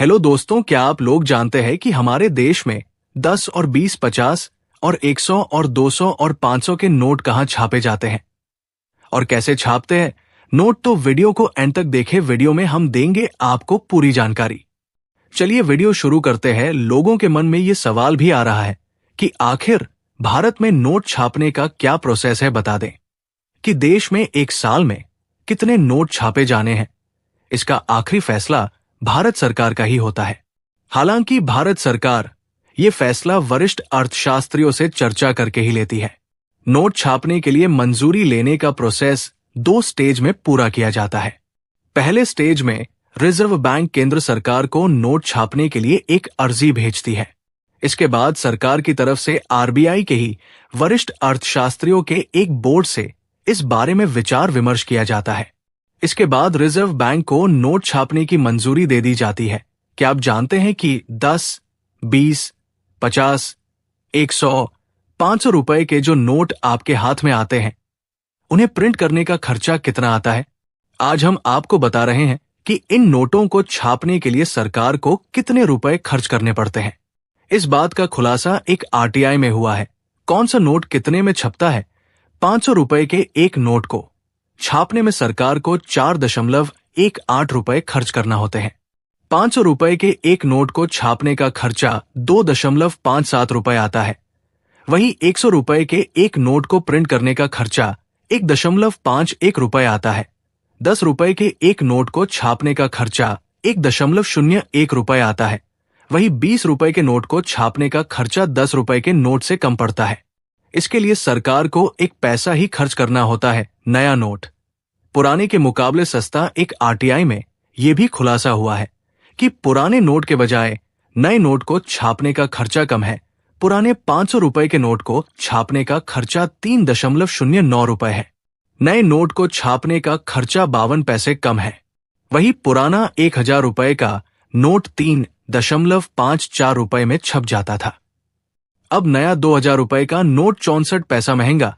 Hello दोस्तों, क्या आप लोग जानते हैं कि हमारे देश में 10 और 20, 50 और 100 और 200 और 500 के नोट कहाँ छापे जाते हैं और कैसे छापते हैं? नोट तो वीडियो को एंड तक देखें, वीडियो में हम देंगे आपको पूरी जानकारी। चलिए वीडियो शुरू करते हैं। लोगों के मन में ये सवाल भी आ रहा है कि आखिर भारत में नोट छापने का क्या प्रोसेस है, बता दें कि देश में एक साल में कितने नोट छापे जाने हैं। इसका आखिरी फैसला भारत सरकार का ही होता है। हालांकि भारत सरकार ये फैसला वरिष्ठ अर्थशास्त्रियों से चर्चा करके ही लेती है। नोट छापने के लिए मंजूरी लेने का प्रोसेस 2 स्टेज में पूरा किया जाता है। पहले स्टेज में रिजर्व बैंक केंद्र सरकार को नोट छापने के लिए एक अर्जी भेजती है। इसके बाद सरकार की तरफ से आरबीआई के ही वरिष्ठ अर्थशास्त्रियों के एक बोर्ड से इस बारे में विचार विमर्श किया जाता है। इसके बाद रिजर्व बैंक को नोट छापने की मंजूरी दे दी जाती है। क्या आप जानते हैं कि 10, 20, 50, 100, 500 रुपए के जो नोट आपके हाथ में आते हैं, उन्हें प्रिंट करने का खर्चा कितना आता है? आज हम आपको बता रहे हैं कि इन नोटों को छापने के लिए सरकार को कितने रुपए खर्च करने पड़ते हैं। इस बात का खुलासा एक आरटीआई में हुआ है। कौन सा नोट कितने में छपता है? 500 रुपए के एक नोट को छापने में सरकार को 4.18 रुपए खर्च करना होते हैं। 500 रुपए के एक नोट को छापने का खर्चा 2.57 रुपए आता है। वहीं 100 रुपए के एक नोट को प्रिंट करने का खर्चा 1.51 रुपए आता है। 10 रुपए के एक नोट को छापने का खर्चा 1.01 रुपए आता है। वहीं 20 रुपए के नोट को छापने का खर्चा 10 रुपए के नोट से कम पड़ता है। इसके लिए सरकार को एक पैसा ही खर्च करना होता है। नया नोट पुराने के मुकाबले सस्ता। एक आरटीआई में यह भी खुलासा हुआ है कि पुराने नोट के बजाय नए नोट को छापने का खर्चा कम है। पुराने 500 रुपए के नोट को छापने का खर्चा 3.09 रुपए है। नए नोट को छापने का खर्चा 52 पैसे कम है। वही पुराना 1000 रुपए का नोट 3.54 रुपए में छप जाता था। अब नया 2000 रुपए का नोट 64 पैसा महंगा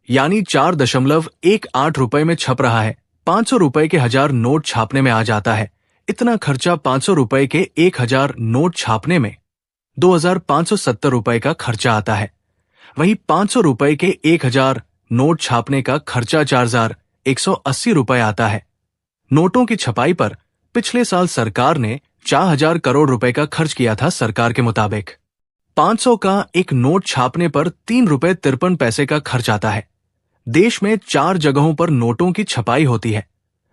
यानी 4.18 रुपए में छप रहा है। 500 रुपए के 1000 नोट छापने में आ जाता है। इतना खर्चा 500 रुपए के 1000 नोट छापने में 2570 रुपए का खर्चा आता है। वहीं 500 रुपए के 1000 नोट छापने का खर्चा 4180 रुपए आता है। नोटों की छपाई पर पिछले साल सरकार ने 4000 करोड़ रुपए का खर्च किया था। सरकार के मुताबिक 500 का एक नोट छापने पर 3 रुपए 53 पैसे का खर्च आता है। देश में 4 जगहों पर नोटों की छपाई होती है।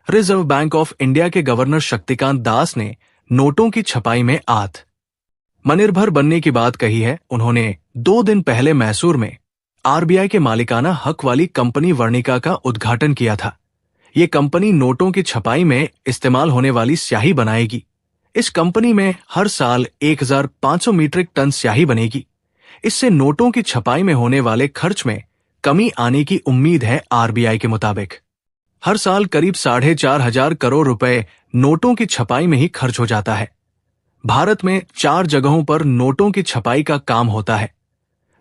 रिजर्व बैंक ऑफ इंडिया के गवर्नर शक्तिकांत दास ने नोटों की छपाई में आत्मनिर्भर बनने की बात कही है। उन्होंने 2 दिन पहले मैसूर में आरबीआई के मालिकाना हक वाली कंपनी वर्णिका का उद्घाटन किया था। ये कंपनी नोटों की छपाई में इस्तेमाल होने वाली स्याही बनाएगी। इस कंपनी में हर साल 1500 मीट्रिक टन स्याही बनेगी। इससे नोटों की छपाई में होने वाले खर्च में कमी आने की उम्मीद है। आरबीआई के मुताबिक हर साल करीब 4500 करोड़ रुपए नोटों की छपाई में ही खर्च हो जाता है। भारत में 4 जगहों पर नोटों की छपाई का काम होता है।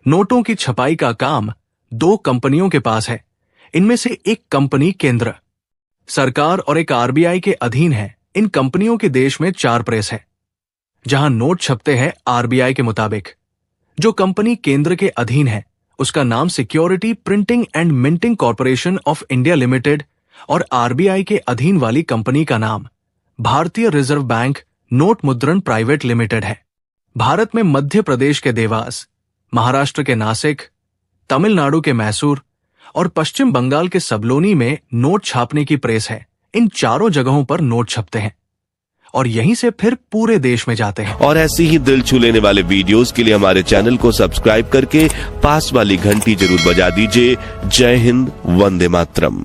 नोटों की छपाई का काम 2 कंपनियों के पास है। इनमें से एक कंपनी केंद्र सरकार और एक आरबीआई के अधीन है। इन कंपनियों के देश में 4 प्रेस है जहां नोट छपते हैं। आरबीआई के मुताबिक जो कंपनी केंद्र के अधीन है उसका नाम security printing and minting corporation of India limited और आरबीआई के अधीन वाली कंपनी का नाम भारतीय रिजर्व बैंक नोट मुद्रण प्राइवेट लिमिटेड है। भारत में मध्य प्रदेश के देवास, महाराष्ट्र के नासिक, तमिलनाडु के मैसूर और पश्चिम बंगाल के सबलोनी में नोट छापने की प्रेस है। इन 4 जगहों पर नोट छपते हैं और यहीं से फिर पूरे देश में जाते हैं। और ऐसी ही दिल छू लेने वाले वीडियोस के लिए हमारे चैनल को सब्सक्राइब करके पास वाली घंटी जरूर बजा दीजिए। जय हिंद, वंदे मातरम।